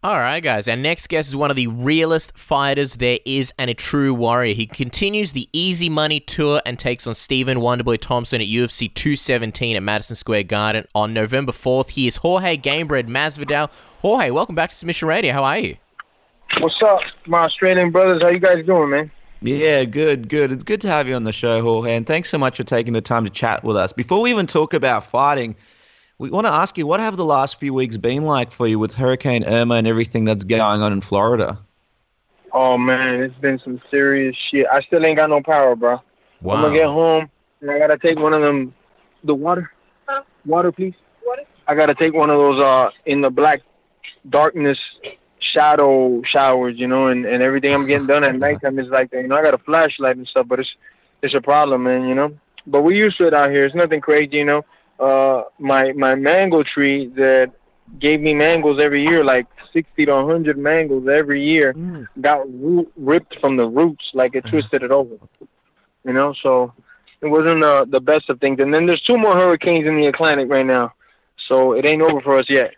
All right, guys. Our next guest is one of the realest fighters there is and a true warrior. He continues the easy money tour and takes on Stephen Wonderboy Thompson at UFC 217 at Madison Square Garden on November 4th. He is Jorge Gamebred Masvidal. Jorge, welcome back to Submission Radio. How are you? What's up, my Australian brothers? How you guys doing, man? Yeah, good. It's good to have you on the show, Jorge, and thanks so much for taking the time to chat with us. Before we even talk about fighting, we want to ask you, what have the last few weeks been like for you with Hurricane Irma and everything that's going on in Florida? Oh, man, it's been some serious shit. I still ain't got no power, bro. Wow. I'm going to get home, and I got to take one of them, the water. Huh? Water, please. Water? I got to take one of those in the black darkness shadow showers, you know, and everything I'm getting done at nighttime is like that. You know, I got a flashlight and stuff, but it's a problem, man, you know. But we used to it out here. It's nothing crazy, you know. My mango tree that gave me mangoes every year, like 60 to 100 mangoes every year, got ripped from the roots, like it twisted it over, you know. So it wasn't the best of things. And then there's 2 more hurricanes in the Atlantic right now, so it ain't over for us yet.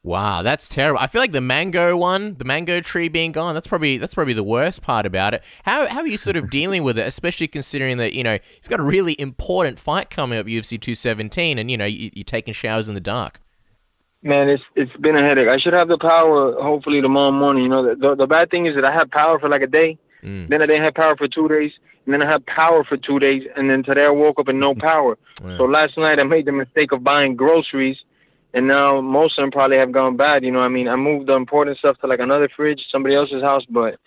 Wow, that's terrible. I feel like the mango tree being gone, that's probably the worst part about it. How are you sort of dealing with it, especially considering that, you know, you've got a really important fight coming up, UFC 217, and, you know, you're taking showers in the dark? Man, it's been a headache. I should have the power hopefully tomorrow morning. You know, the bad thing is that I had power for like a day, then I didn't have power for 2 days, and then I had power for 2 days, and then today I woke up with no power. So last night I made the mistake of buying groceries, and now most of them probably have gone bad. You know, I mean, I moved the important stuff to like another fridge, somebody else's house, but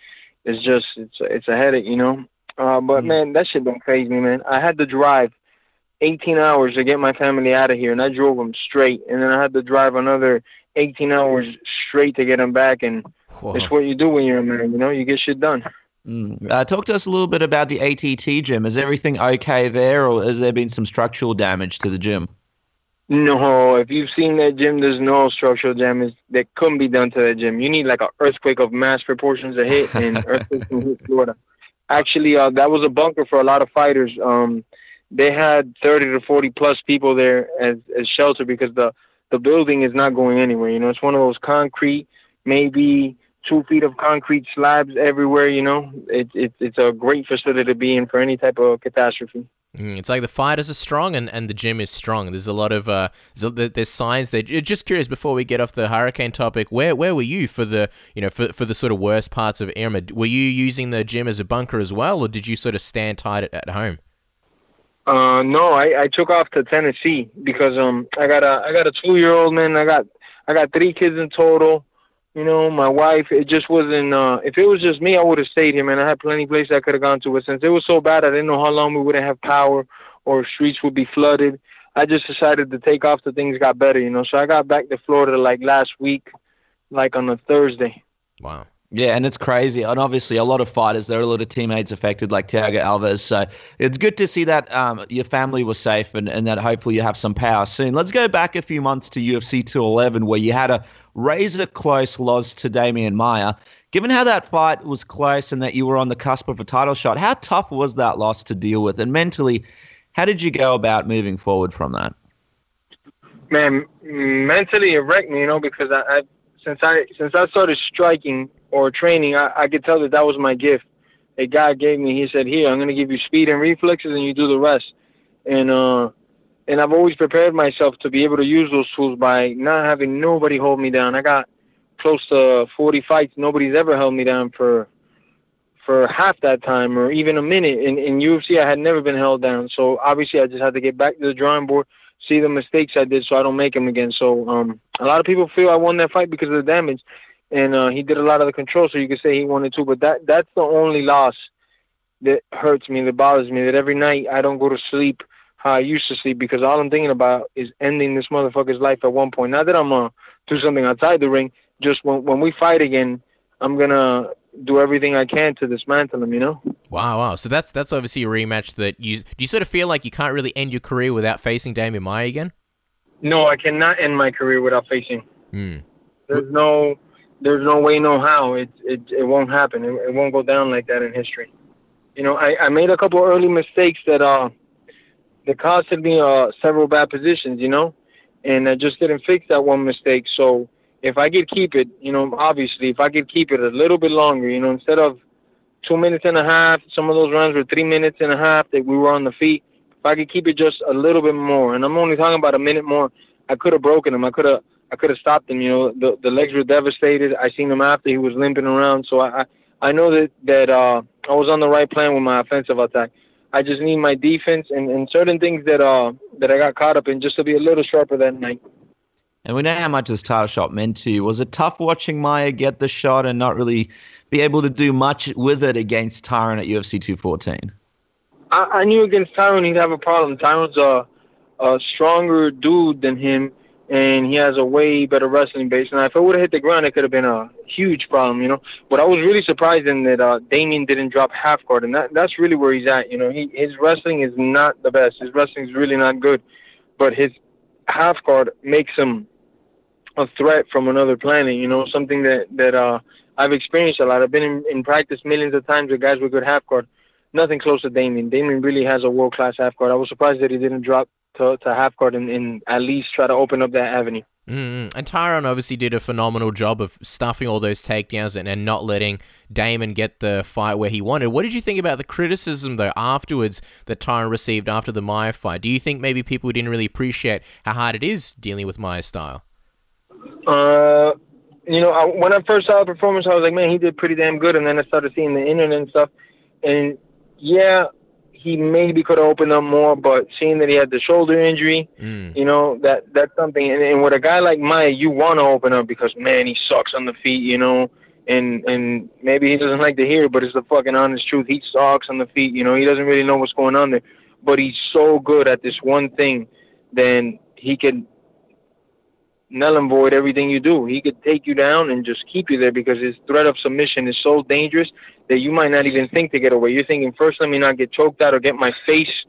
it's just, it's a headache, you know. But man, that shit don't faze me, man. I had to drive 18 hours to get my family out of here, and I drove them straight. And then I had to drive another 18 hours straight to get them back. And it's what you do when you're a man, you know, you get shit done. Talk to us a little bit about the ATT gym. Is everything okay there, or has there been some structural damage to the gym? No, if you've seen that gym, there's no structural damage that couldn't be done to that gym. You need like an earthquake of mass proportions to hit, and earthquakes can hit Florida. Actually, that was a bunker for a lot of fighters. They had 30 to 40 plus people there as shelter because the building is not going anywhere. You know, it's one of those concrete, maybe 2 feet of concrete slabs everywhere. You know, it's a great facility to be in for any type of catastrophe. It's like the fighters are strong and the gym is strong. There's a lot of there's signs that. Just curious, before we get off the hurricane topic, where were you for the for the sort of worst parts of Irma? Were you using the gym as a bunker as well, or did you sort of stand tight at home? No, I took off to Tennessee because I got a 2-year-old, man. I got 3 kids in total. You know, my wife, it just wasn't, if it was just me, I would have stayed here, man. I had plenty of places I could have gone to, but since it was so bad, I didn't know how long we wouldn't have power or streets would be flooded. I just decided to take off till things got better, you know. So I got back to Florida like last week, like on a Thursday. Wow. Yeah, and it's crazy. And obviously a lot of fighters, there are a lot of teammates affected, like Thiago Alves. So it's good to see that your family was safe and that hopefully you have some power soon. Let's go back a few months to UFC 211, where you had a razor-close loss to Demian Maia. Given how that fight was close and that you were on the cusp of a title shot, how tough was that loss to deal with? And mentally, how did you go about moving forward from that? Man, mentally it wrecked me, you know, because since I started striking or training, I could tell that was my gift. A guy gave me, he said, here, I'm going to give you speed and reflexes and you do the rest. And I've always prepared myself to be able to use those tools by not having nobody hold me down. I got close to 40 fights. Nobody's ever held me down for half that time or even a minute. In UFC, I had never been held down. So obviously I just had to get back to the drawing board, see the mistakes I did so I don't make them again. So a lot of people feel I won that fight because of the damage. And he did a lot of the control, so you could say he won it too. But that's the only loss that hurts me, that bothers me, that every night I don't go to sleep how I used to sleep because all I'm thinking about is ending this motherfucker's life at one point. Not that I'm going to do something outside the ring. Just when we fight again, I'm going to do everything I can to dismantle him, you know? Wow. So that's obviously a rematch that do you sort of feel like you can't really end your career without facing Demian Maia again? No, I cannot end my career without facing. There's no way, no how. It won't happen. It won't go down like that in history. You know, I made a couple early mistakes that costed me several bad positions, you know, and I just didn't fix that one mistake. So if I could keep it, obviously, if I could keep it a little bit longer, instead of 2 minutes and a half, some of those rounds were 3 minutes and a half that we were on the feet. If I could keep it just a little bit more, and I'm only talking about a minute more, I could have broken him. I could have stopped him. The legs were devastated. I seen him after he was limping around. So I know that I was on the right plan with my offensive attack. I just need my defense and certain things that I got caught up in just to be a little sharper that night. And we know how much this title shot meant to you. Was it tough watching Maia get the shot and not really be able to do much with it against Tyron at UFC 214? I knew against Tyron he'd have a problem. Tyron's a stronger dude than him, and he has a way better wrestling base. And if I would have hit the ground, it could have been a huge problem, But I was really surprised in that Demian didn't drop half guard, and that's really where he's at. His wrestling is not the best. His wrestling is really not good, but his half guard makes him a threat from another planet. Something that I've experienced a lot. I've been in practice millions of times with guys with good half guard. Nothing close to Demian. Demian really has a world-class half guard. I was surprised that he didn't drop to half guard and at least try to open up that avenue. And Tyron obviously did a phenomenal job of stuffing all those takedowns and not letting Damon get the fight where he wanted. What did you think about the criticism, though, afterwards that Tyron received after the Maia fight? Do you think maybe people didn't really appreciate how hard it is dealing with Maia's style? When I first saw the performance, I was like, man, he did pretty damn good. And then I started seeing the internet and stuff. And, yeah, he maybe could have opened up more, but seeing that he had the shoulder injury, that's something. And with a guy like Maia, you want to open up because, man, he sucks on the feet, and maybe he doesn't like to hear it, but it's the fucking honest truth. He sucks on the feet, he doesn't really know what's going on there. But he's so good at this one thing, then he could null and void everything you do. He could take you down and just keep you there because his threat of submission is so dangerous that you might not even think to get away. You're thinking, first, let me not get choked out or get my face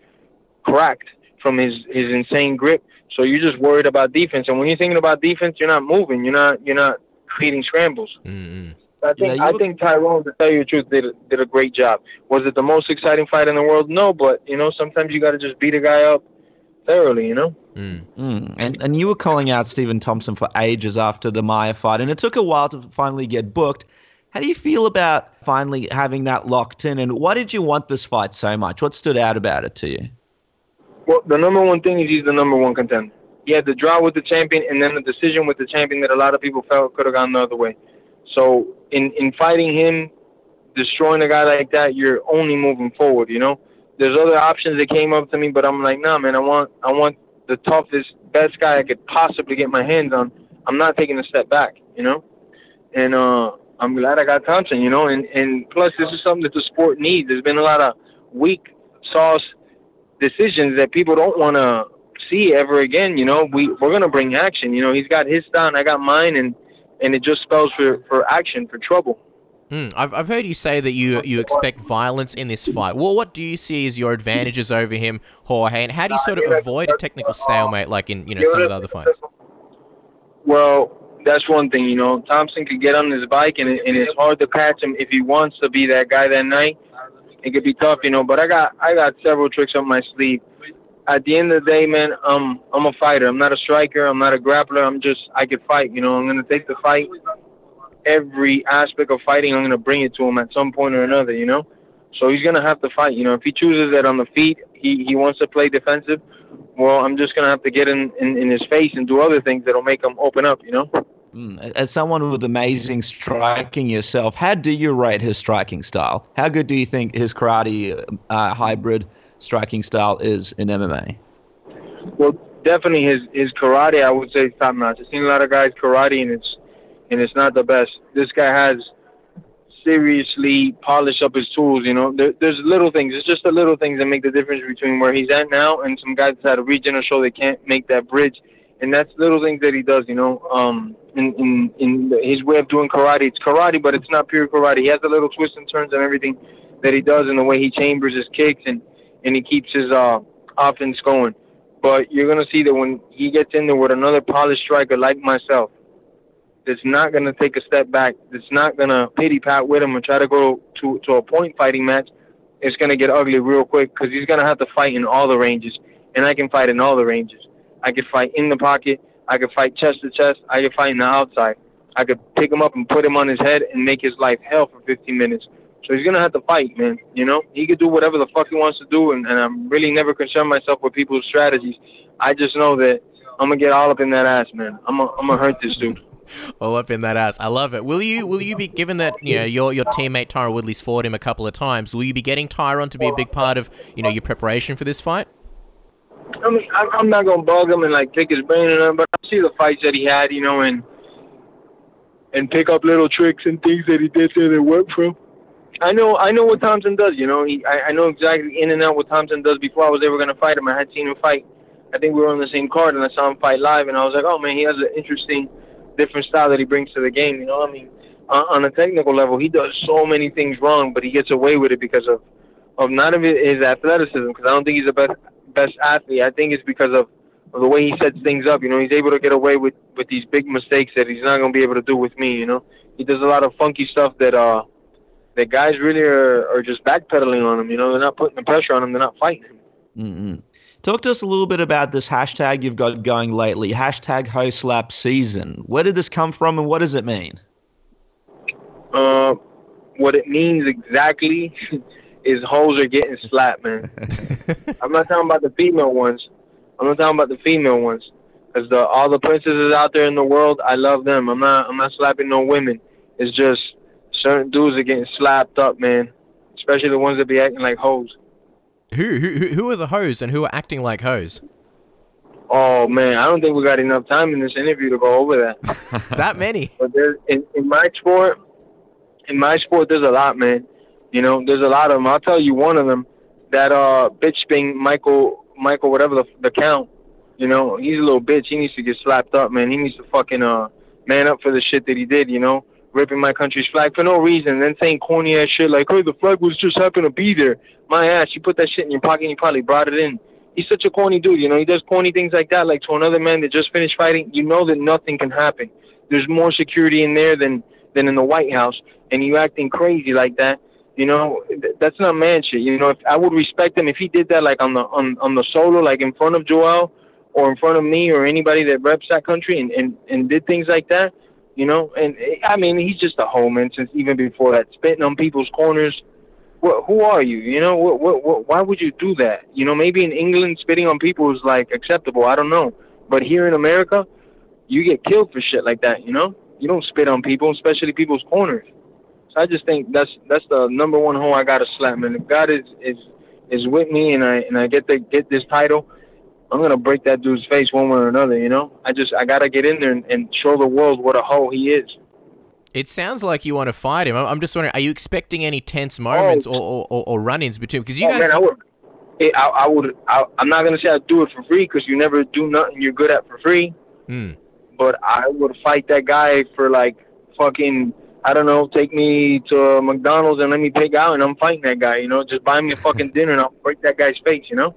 cracked from his insane grip. So you're just worried about defense. And when you're thinking about defense, you're not moving. You're not creating scrambles. Mm-hmm. I think Tyrone, to tell you the truth, did a great job. Was it the most exciting fight in the world? No, but, sometimes you got to just beat a guy up thoroughly, And you were calling out Stephen Thompson for ages after the Maia fight, and it took a while to finally get booked. How do you feel about finally having that locked in, and why did you want this fight so much? What stood out about it to you? Well, the number one thing is he's the number one contender. He had the draw with the champion and then the decision with the champion that a lot of people felt could have gone the other way. So in fighting him, destroying a guy like that, you're only moving forward, There's other options that came up to me, but I'm like, nah, man, I want the toughest, best guy I could possibly get my hands on. I'm not taking a step back, And I'm glad I got Thompson, And plus, this is something that the sport needs. There's been a lot of weak sauce decisions that people don't want to see ever again, We're going to bring action, He's got his style and I got mine, and it just spells for action, for trouble. I've heard you say that you expect violence in this fight. Well, what do you see as your advantages over him, Jorge, and how do you sort of avoid a technical stalemate like in some of the other fights? Well, that's one thing, Thompson could get on his bike, and it's hard to catch him if he wants to be that guy that night. It could be tough, But I got several tricks up my sleeve. At the end of the day, man, I'm a fighter. I'm not a striker. I'm not a grappler. I could fight. I'm gonna take the fight. Every aspect of fighting, I'm going to bring it to him at some point or another, So he's going to have to fight, If he chooses that on the feet, he wants to play defensive, well, I'm just going to have to get in his face and do other things that'll make him open up, As someone with amazing striking yourself, how do you rate his striking style? How good do you think his karate hybrid striking style is in MMA? Well, definitely his karate, I would say, is top-notch. I've seen a lot of guys karate, and it's not the best. This guy has seriously polished up his tools, There's little things. It's just the little things that make the difference between where he's at now and some guys that had a regional show they can't make that bridge. And that's little things that he does, in his way of doing karate. It's karate, but it's not pure karate. He has the little twists and turns and everything that he does, and the way he chambers his kicks, and he keeps his offense going. But you're going to see that when he gets in there with another polished striker like myself, that's not going to take a step back, that's not going to pity-pat with him and try to go to a point fighting match, it's going to get ugly real quick because he's going to have to fight in all the ranges, and I can fight in all the ranges. I can fight in the pocket, I can fight chest to chest, I can fight in the outside. I could pick him up and put him on his head and make his life hell for 15 minutes. So he's going to have to fight, man. You know, he could do whatever the fuck he wants to do, and I'm really never concerned myself with people's strategies. I just know that I'm going to get all up in that ass, man. I'm gonna hurt this dude. All up in that ass. I love it. Will you be, given that, you know, your teammate Tyron Woodley's fought him a couple of times, will you be getting Tyron to be a big part of, you know, your preparation for this fight? I mean, I'm not going to bug him and, like, pick his brain or nothing, but I see the fights that he had, you know, and pick up little tricks and things that he did there that worked for him. I know what Thompson does, you know. I know exactly in and out what Thompson does before I was ever going to fight him. I had seen him fight. I think we were on the same card, and I saw him fight live, and I was like, oh, man, he has an interesting, different style that he brings to the game, you know. I mean, on a technical level, he does so many things wrong, but he gets away with it because of not of his athleticism, because I don't think he's the best athlete. I think it's because of the way he sets things up. You know, he's able to get away with these big mistakes that he's not going to be able to do with me, you know. He does a lot of funky stuff that guys really are just backpedaling on him, you know. They're not putting the pressure on him. They're not fighting him. Mm-hmm. Talk to us a little bit about this hashtag you've got going lately, hashtag Hoe Slap season. Where did this come from, and what does it mean? What it means exactly is hoes are getting slapped, man. I'm not talking about the female ones. Because all the princesses out there in the world, I love them. I'm not slapping no women. It's just certain dudes are getting slapped up, man. Especially the ones that be acting like hoes. Who are the hoes and who are acting like hoes? Oh man, I don't think we got enough time in this interview to go over that. That many? But there's in my sport, there's a lot, man. You know, there's a lot of them. I'll tell you one of them. That Bisping, Michael, whatever the count. You know, he's a little bitch. He needs to get slapped up, man. He needs to fucking man up for the shit that he did. You know, ripping my country's flag for no reason, then saying corny ass shit like, "Hey, the flag was just happened to be there." My ass, you put that shit in your pocket and you probably brought it in. He's such a corny dude, you know. He does corny things like that, like to another man that just finished fighting. You know that nothing can happen. There's more security in there than in the White House, and you acting crazy like that. You know, that's not man shit. You know, if I would respect him if he did that, like on the solo, like in front of Joel or in front of me or anybody that reps that country and did things like that. You know, and I mean, he's just a hoe, man. Since even before that, spitting on people's corners. Who are you? You know, why would you do that? You know, maybe in England, spitting on people is like acceptable. I don't know, but here in America, you get killed for shit like that. You know, you don't spit on people, especially people's corners. So I just think that's the number one hoe I gotta slap, man. If God is with me and I get this title, I'm gonna break that dude's face one way or another. You know, I gotta get in there and show the world what a hoe he is. It sounds like you want to fight him. I'm just wondering, are you expecting any tense moments or run-ins between? Because you guys, man, I would. I'm not gonna say I'd do it for free because you never do nothing you're good at for free. But I would fight that guy for like fucking, I don't know, take me to McDonald's and let me take out and I'm fighting that guy. You know, just buy me a fucking dinner and I'll break that guy's face. You know.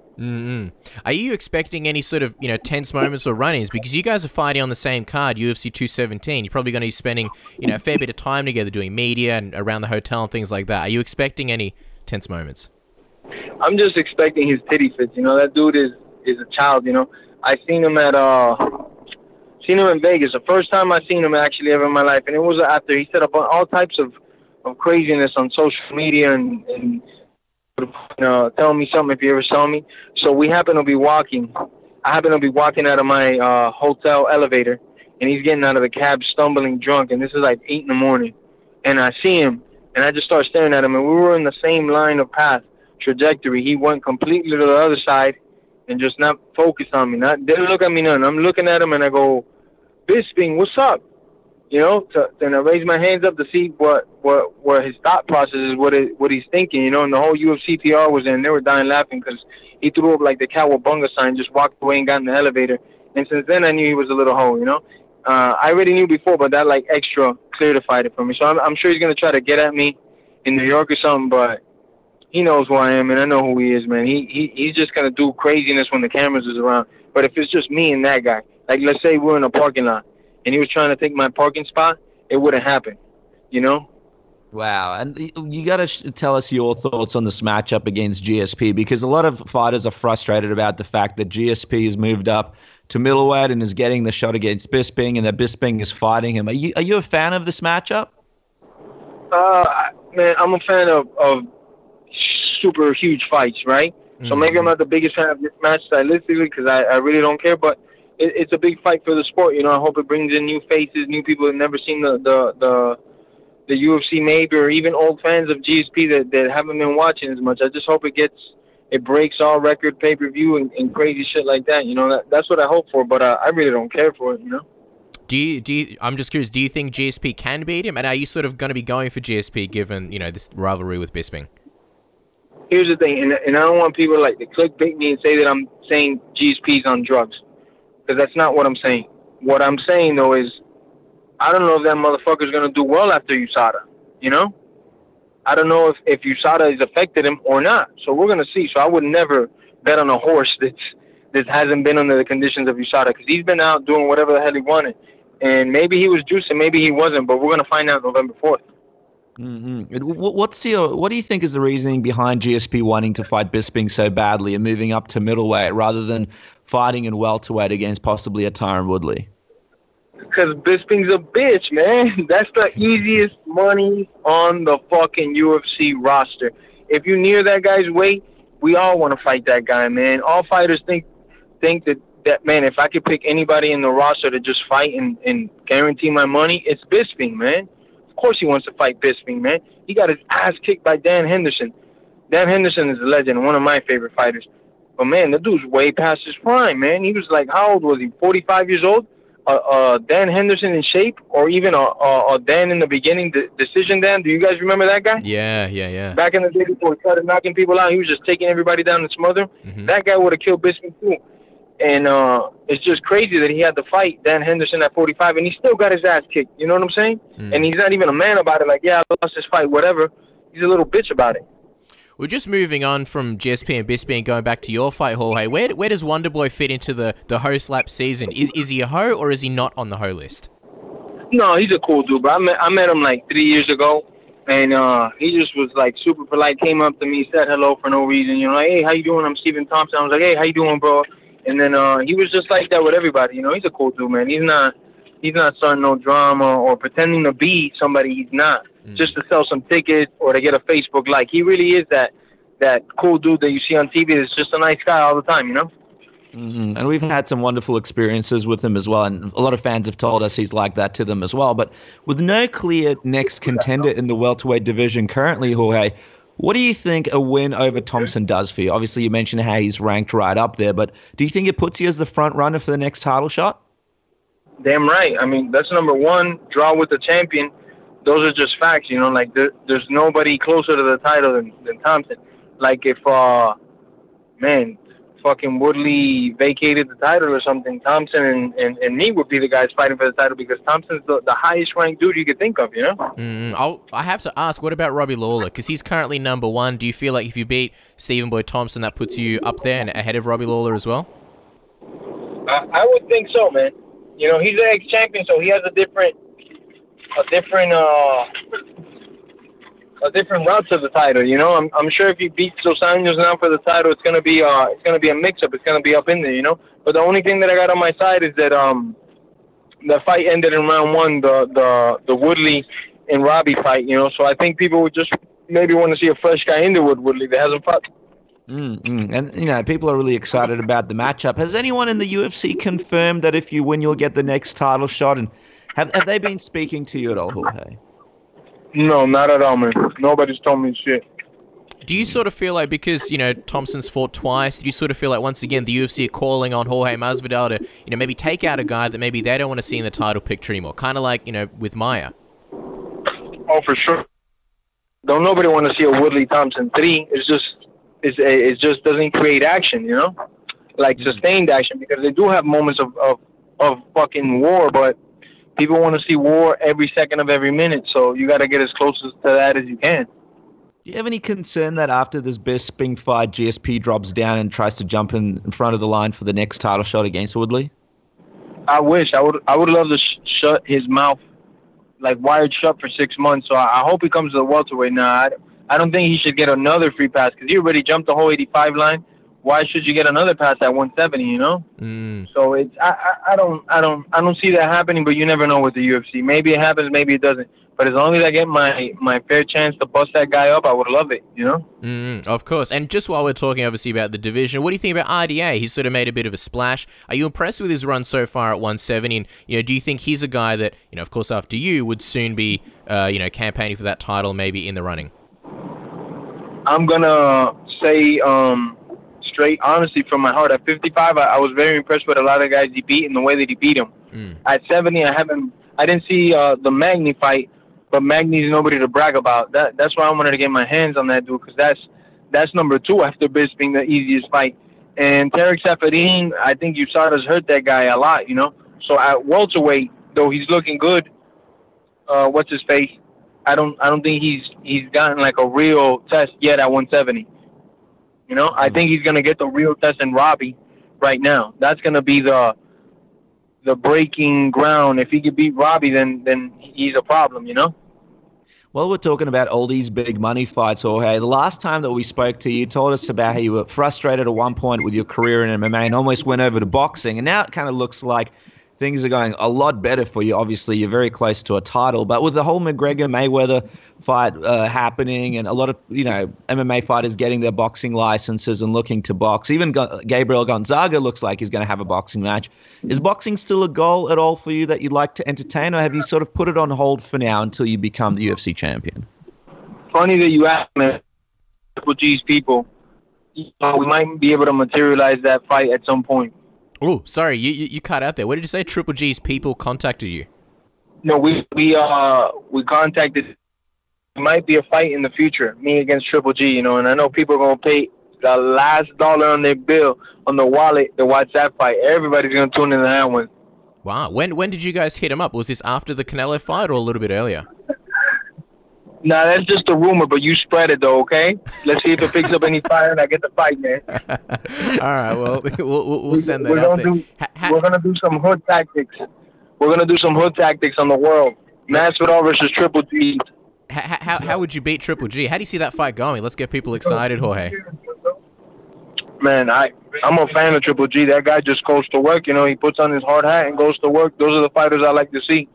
Are you expecting any sort of, you know, tense moments or run-ins? Because you guys are fighting on the same card, UFC 217. You're probably going to be spending, you know, a fair bit of time together doing media and around the hotel and things like that. Are you expecting any tense moments? I'm just expecting his titty fits. You know, that dude is a child. You know, I seen him in Vegas. The first time I seen him actually ever in my life, and it was after he set up all types of craziness on social media and telling me something if you ever saw me. So we happen to be walking. I happen to be walking out of my hotel elevator, and he's getting out of the cab stumbling drunk, and this is like 8 a.m. And I see him, and I just start staring at him, and we were in the same line of path, trajectory. He went completely to the other side and just not focused on me. Didn't look at me none. I'm looking at him, and I go, Bisping, what's up? You know, and I raise my hands up to see what his thought process is, what he's thinking, you know, and the whole UFC PR was in. They were dying laughing because he threw up like the Cowabunga sign, just walked away and got in the elevator. And since then, I knew he was a little hoe, you know. I already knew before, but that like extra clarified it for me. So I'm sure he's going to try to get at me in New York or something, but he knows who I am, and I know who he is, man. He's just going to do craziness when the cameras is around. But if it's just me and that guy, like let's say we're in a parking lot, and he was trying to take my parking spot, it wouldn't happen, you know? Wow. And you got to tell us your thoughts on this matchup against GSP, because a lot of fighters are frustrated about the fact that GSP has moved up to middleweight and is getting the shot against Bisping, and that Bisping is fighting him. Are you a fan of this matchup? Man, I'm a fan of super huge fights, right? So maybe I'm not the biggest fan of this match stylistically because I really don't care, but it's a big fight for the sport. You know, I hope it brings in new faces, new people who've never seen the UFC maybe, or even old fans of GSP that haven't been watching as much. I just hope it breaks all record pay-per-view and crazy shit like that. You know, that's what I hope for, but I really don't care for it, you know? Do you? I'm just curious. Do you think GSP can beat him? And are you sort of going to be going for GSP given this rivalry with Bisping? Here's the thing, and I don't want people to clickbait me and say that I'm saying GSP's on drugs, because that's not what I'm saying. What I'm saying though is, I don't know if that motherfucker's gonna do well after USADA. You know, I don't know if USADA has affected him or not. So we're gonna see. So I would never bet on a horse that hasn't been under the conditions of USADA, because he's been out doing whatever the hell he wanted, and maybe he was juicing, maybe he wasn't, but we're gonna find out November 4th. What do you think is the reasoning behind GSP wanting to fight Bisping so badly and moving up to middleweight rather than fighting in welterweight against possibly a Tyron Woodley? Because Bisping's a bitch, man. That's the easiest money on the fucking UFC roster. If you're near that guy's weight, we all want to fight that guy, man. All fighters think that man, if I could pick anybody in the roster to just fight and guarantee my money, it's Bisping, man. Of course he wants to fight Bisping, man. He got his ass kicked by Dan Henderson. Dan Henderson is a legend, one of my favorite fighters. But, man, the dude's way past his prime, man. He was like, how old was he, 45 years old? Dan Henderson in shape, or even a Dan in the beginning, Decision Dan. Do you guys remember that guy? Yeah. Back in the day before he started knocking people out, he was just taking everybody down and smothering. That guy would have killed Bisping too. And it's just crazy that he had to fight Dan Henderson at 45, and he still got his ass kicked. You know what I'm saying? And he's not even a man about it. Like, yeah, I lost this fight, whatever. He's a little bitch about it. We're just moving on from GSP and Bisping and going back to your fight, Jorge. Where does Wonderboy fit into the Hoe Slap season? Is he a Hoe, or is he not on the Hoe list? No, he's a cool dude, bro. I met him like 3 years ago, and he just was like super polite. Came up to me, said hello for no reason. You know, like, hey, how you doing? I'm Stephen Thompson. I was like, hey, how you doing, bro? And then he was just like that with everybody. You know, he's a cool dude, man. He's not starting no drama or pretending to be somebody he's not, just to sell some tickets or to get a Facebook like. He really is that cool dude that you see on TV that's just a nice guy all the time, you know? And we've had some wonderful experiences with him as well, and a lot of fans have told us he's like that to them as well. But with no clear next contender in the welterweight division currently, Jorge, what do you think a win over Thompson does for you? Obviously, you mentioned how he's ranked right up there, but do you think it puts you as the front runner for the next title shot? Damn right. I mean, that's number one, draw with the champion. Those are just facts, you know, like there's nobody closer to the title than Thompson. Like if, fucking Woodley vacated the title or something, Thompson and me would be the guys fighting for the title, because Thompson's the highest ranked dude you could think of, you know? I have to ask, what about Robbie Lawler? Because he's currently number one. Do you feel like if you beat Stephen Boy Thompson, that puts you up there and ahead of Robbie Lawler as well? I would think so, man. You know, he's an ex-champion, so he has a different route to the title. You know, I'm sure if he beats Dos Anjos now for the title, it's gonna be a mix-up. It's gonna be up in there, you know. But the only thing that I got on my side is that the fight ended in round one, the Woodley and Robbie fight. You know, so I think people would just maybe want to see a fresh guy in there with Woodley that hasn't fought. And, you know, people are really excited about the matchup. Has anyone in the UFC confirmed that if you win, you'll get the next title shot? And have they been speaking to you at all, Jorge? No, not at all, man. Nobody's told me shit. Do you sort of feel like, because, you know, Thompson's fought twice, do you sort of feel like, once again, the UFC are calling on Jorge Masvidal to, you know, maybe take out a guy that maybe they don't want to see in the title picture anymore? Kind of like, you know, with Maia. Oh, for sure. Don't nobody want to see a Woodley Thompson 3. It just doesn't create action, you know? Like sustained action, because they do have moments of fucking war, but people want to see war every second of every minute, so you got to get as close to that as you can. Do you have any concern that after this Bisping fight, GSP drops down and tries to jump in front of the line for the next title shot against Woodley? I wish. I would love to shut his mouth, like wired shut for 6 months, so I hope he comes to the welterweight now. I don't think he should get another free pass, because he already jumped the whole 85 line why should you get another pass at 170? You know. So it's I don't see that happening. But you never know with the UFC. Maybe it happens, maybe it doesn't. But as long as I get my fair chance to bust that guy up, I would love it, you know? Of course. And just while we're talking, obviously, about the division, what do you think about RDA? He's sort of made a bit of a splash. Are you impressed with his run so far at 170? And, you know, do you think he's a guy that, you know, of course, after you, would soon be, you know, campaigning for that title, maybe in the running? I'm going to say straight, honestly, from my heart, at 55, I was very impressed with a lot of guys he beat and the way that he beat them. At 70, I didn't see the Magny fight. But Magny's nobody to brag about. That's why I wanted to get my hands on that dude, because that's number 2 after Bisping, the easiest fight. And Tarek Saffiedine, I think USADA's hurt that guy a lot, you know. So at welterweight, though he's looking good, what's his face? I don't think he's gotten like a real test yet at 170. You know, I think he's gonna get the real test in Robbie right now. That's gonna be the breaking ground. If he could beat Robbie, then he's a problem, you know. Well, we're talking about all these big money fights, Jorge. The last time that we spoke to you, you told us about how you were frustrated at one point with your career in MMA and almost went over to boxing. And now it kind of looks like things are going a lot better for you. Obviously, you're very close to a title. But with the whole McGregor-Mayweather fight happening and a lot of, you know, MMA fighters getting their boxing licenses and looking to box, even Gabriel Gonzaga looks like he's going to have a boxing match. Is boxing still a goal at all for you that you'd like to entertain, or have you sort of put it on hold for now until you become the UFC champion? Funny that you asked me, Triple G's people. We might be able to materialize that fight at some point. Oh, sorry, you cut out there. What did you say? Triple G's people contacted you? No, we contacted. It might be a fight in the future, me against Triple G, you know, and I know people are gonna pay the last dollar on their bill on the wallet to watch that fight. Everybody's gonna tune into that one. Wow. When did you guys hit him up? Was this after the Canelo fight or a little bit earlier? Nah, that's just a rumor, but you spread it though, okay? Let's see if it picks up any fire and I get the fight, man. All right, well, we'll send that out there. We're gonna do some hood tactics. We're gonna do some hood tactics on the world. Masvidal versus Triple G. How would you beat Triple G? How do you see that fight going? Let's get people excited, Jorge. Man, I'm a fan of Triple G. That guy just goes to work. You know, he puts on his hard hat and goes to work. Those are the fighters I like to see.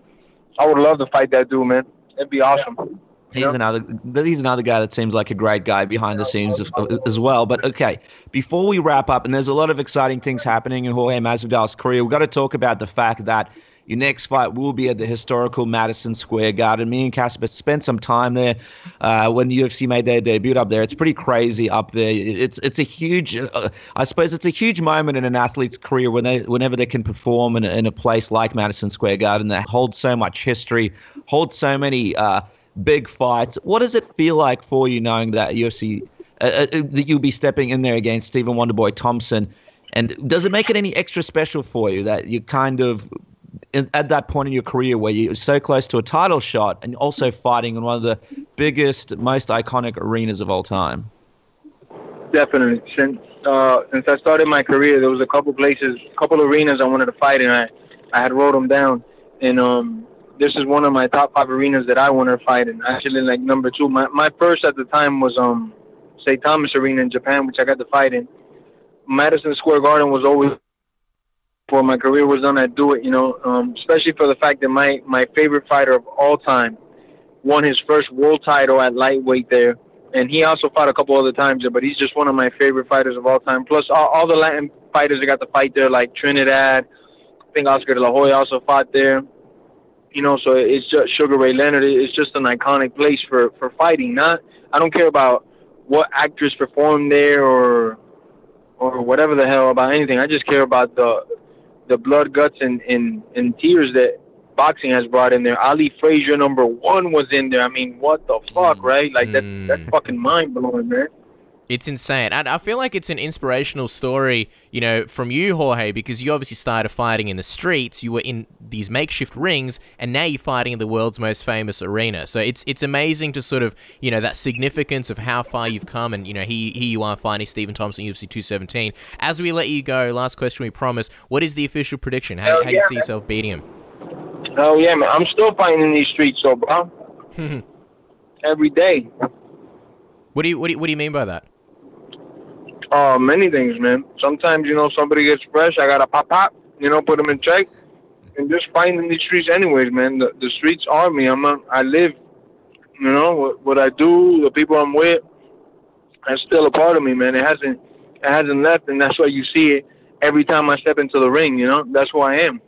I would love to fight that dude, man. It'd be awesome. He's another guy that seems like a great guy behind the scenes as well. But okay, before we wrap up, and there's a lot of exciting things happening in Jorge Masvidal's career, we've got to talk about the fact that your next fight will be at the historical Madison Square Garden. Me and Casper spent some time there when the UFC made their debut up there. It's pretty crazy up there. It's a huge, I suppose it's a huge moment in an athlete's career whenever they can perform in a place like Madison Square Garden that holds so much history, holds so many big fights. What does it feel like for you knowing that UFC that you'll be stepping in there against Stephen Wonderboy Thompson? And does it make it any extra special for you that you kind of at that point in your career where you're so close to a title shot and also fighting in one of the biggest, most iconic arenas of all time? Definitely. Since I started my career, there was a couple arenas I wanted to fight in. I had wrote them down, and this is one of my top 5 arenas that I wanted to fight in. Actually, like number 2. My first at the time was St. Thomas Arena in Japan, which I got to fight in. Madison Square Garden was always, before my career was done, I'd do it, you know, especially for the fact that my favorite fighter of all time won his first world title at lightweight there. And he also fought a couple other times there, but he's just one of my favorite fighters of all time. Plus, all the Latin fighters that got to fight there, like Trinidad. I think Oscar de la Hoya also fought there. You know, so it's just Sugar Ray Leonard. It's just an iconic place for fighting. I don't care about what actors performed there or whatever the hell about anything. I just care about the blood, guts, and tears that boxing has brought in there. Ali Frazier #1 was in there. I mean, what the fuck, right? Like that's fucking mind blowing, man. It's insane. And I feel like it's an inspirational story, you know, from you, Jorge, because you obviously started fighting in the streets. You were in these makeshift rings, and now you're fighting in the world's most famous arena. So it's amazing to sort of, you know, that significance of how far you've come. And, you know, here you are fighting Stephen Thompson, UFC 217. As we let you go, last question we promised, what is the official prediction? How do you see yourself beating him? Oh, yeah, man. I'm still fighting in these streets, so, bro. Every day. What do you mean by that? Many things, man. Sometimes, somebody gets fresh. I got to pop, put them in check. And just fighting these streets anyways, man. The streets are me. I live, what I do, the people I'm with, that's still a part of me, man. It hasn't left, and that's why you see it every time I step into the ring, That's who I am.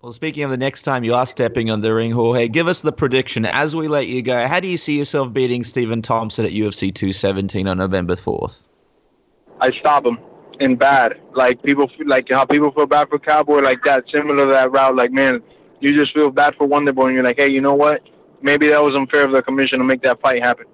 Well, speaking of the next time you are stepping on the ring, Jorge, give us the prediction as we let you go. How do you see yourself beating Stephen Thompson at UFC 217 on November 4th? I stop him in bad. Like how people feel bad for Cowboy, like that, similar to that route. Like, man, you just feel bad for Wonderboy, and you're like, hey, you know what? Maybe that was unfair of the commission to make that fight happen.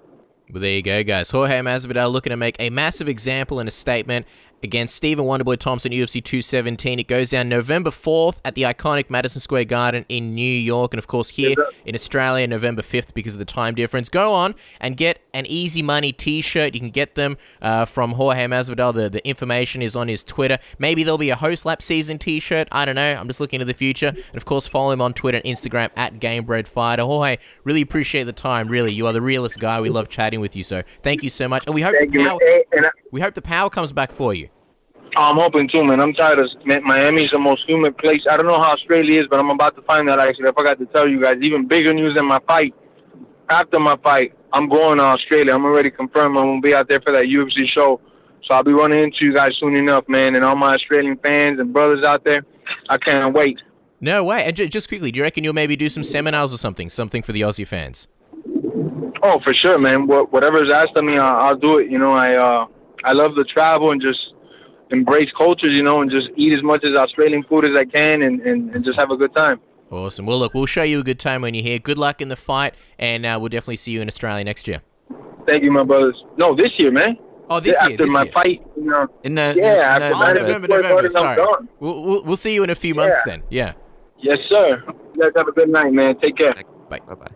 Well, there you go, guys. Jorge Masvidal looking to make a massive example in a statement against Stephen Wonderboy Thompson, UFC 217. It goes down November 4th at the iconic Madison Square Garden in New York. And, of course, here in Australia, November 5th because of the time difference. Go on and get an Easy Money t-shirt. You can get them from Jorge Masvidal. The information is on his Twitter. Maybe there'll be a Hoe Slap season t-shirt. I don't know. I'm just looking to the future. And, of course, follow him on Twitter and Instagram at GameBredFighter. Jorge, really appreciate the time. Really, you are the realest guy. We love chatting with you. So thank you so much. And we hope the power comes back for you. I'm hoping too, man. I'm tired of Miami's the most humid place. I don't know how Australia is, but I'm about to find that, actually. I forgot to tell you guys. Even bigger news than my fight. After my fight, I'm going to Australia. I'm already confirmed. I'm going to be out there for that UFC show. So I'll be running into you guys soon enough, man. And all my Australian fans and brothers out there, I can't wait. No way. And just quickly, do you reckon you'll maybe do some seminars or something for the Aussie fans? Oh, for sure, man. Whatever's asked of me, I'll do it. I love to travel and just embrace cultures, and just eat as much as Australian food as I can and just have a good time. Awesome. Well, look, we'll show you a good time when you're here. Good luck in the fight, and we'll definitely see you in Australia next year. Thank you, my brothers. No, this year, man. Oh, this year. After my fight, November. Sorry. We'll see you in a few months then. Yeah. Yes, sir. You guys have a good night, man. Take care. Bye. Bye-bye.